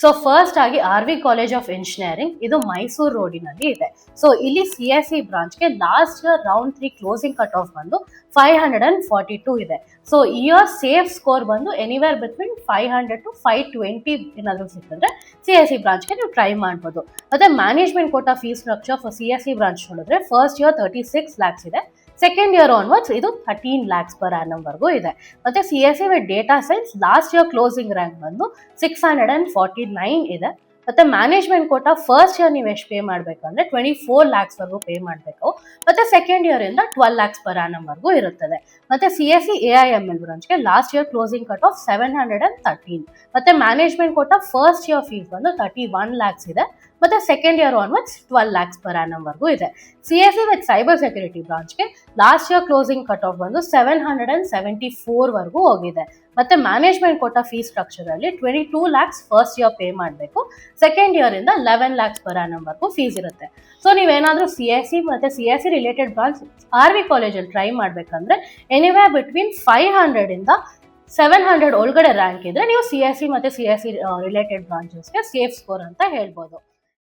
So first ಆಗಿ R V college of engineering, ಇದು ಮೈಸೂರು ರೋಡಿನಲ್ಲಿ ಇದೆ. ಸೊ ಇಲ್ಲಿ CSE ಬ್ರಾಂಚ್ಗೆ last year round 3 closing cut off ಬಂದು 542 ಇದೆ. ಸೊ ಇಯರ್ ಸೇಫ್ ಸ್ಕೋರ್ ಬಂದು ಎನಿವೇರ್ ಬಿಟ್ವೀನ್ 500 to 520 ಏನಾದರೂ ಸಿಕ್ಕಿದ್ರೆ CSE ಬ್ರಾಂಚ್ಗೆ ನೀವು ಟ್ರೈ ಮಾಡ್ಬೋದು. ಮತ್ತೆ management Kota fees structure for CSE branch ನೋಡಿದ್ರೆ ಫಸ್ಟ್ ಇಯರ್ 36 lakhs ಇದೆ, ಸೆಕೆಂಡ್ ಇಯರ್ ಆನ್ವರ್ಡ್ಸ್ ಇದು 13 lakhs per annum ವರೆಗೂ ಇದೆ. ಮತ್ತೆ CSE with data science last year closing rank ಬಂದು 649 ಇದೆ. ಮತ್ತೆ ಮ್ಯಾನೇಜ್ಮೆಂಟ್ ಕೋಟಾ ಫಸ್ಟ್ ಇಯರ್ ನೀವು ಎಷ್ಟು ಪೇ ಮಾಡಬೇಕಂದ್ರೆ 24 lakhs ವರೆಗೂ ಪೇ ಮಾಡಬೇಕು. ಮತ್ತೆ ಸೆಕೆಂಡ್ ಇಯರ್ ಇಂದ 12 lakhs per annum ವರೆಗೂ ಇರುತ್ತದೆ. ಮತ್ತೆ CSE AIML ಬ್ರಾಂಚ್ಗೆ last year closing cut off 713. ಮತ್ತೆ management quota first year fees ಬಂದು 31 lakhs ಇದೆ. ಮತ್ತೆ second year onwards 12 lakhs per annum ವರೆಗೂ ಇದೆ. CSE ವಿತ್ ಸೈಬರ್ ಸೆಕ್ಯೂರಿಟಿ ಬ್ರಾಂಚ್ಗೆ last year closing cut off ಬಂದು 774 ವರೆಗೂ ಹೋಗಿದೆ. ಮತ್ತೆ ಮ್ಯಾನೇಜ್ಮೆಂಟ್ ಕೋಟಾ ಫೀಸ್ ಸ್ಟ್ರಕ್ಚರ್ ಅಲ್ಲಿ 22 lakhs ಫಸ್ಟ್ ಇಯರ್ ಪೇ ಮಾಡಬೇಕು, ಸೆಕೆಂಡ್ ಇಯರ್ ಇಂದ 11 lakhs per annum ವರೆಗೂ ಫೀಸ್ ಇರುತ್ತೆ. ಸೊ ನೀವೇನಾದ್ರೂ CSE ಮತ್ತೆ CSE related branch R V ಕಾಲೇಜಲ್ಲಿ ಟ್ರೈ ಮಾಡ್ಬೇಕಂದ್ರೆ ಎನಿವೇರ್ ಬಿಟ್ವೀನ್ 500 ಇಂದ 700 ಒಳಗಡೆ ರ್ಯಾಂಕ್ ಇದ್ರೆ ನೀವು CSE ಮತ್ತೆ CSE ರಿಲೇಟೆಡ್ ಬ್ರಾಂಚಸ್ಗೆ ಸೇಫ್ ಸ್ಕೋರ್ ಅಂತ ಹೇಳ್ಬೋದು.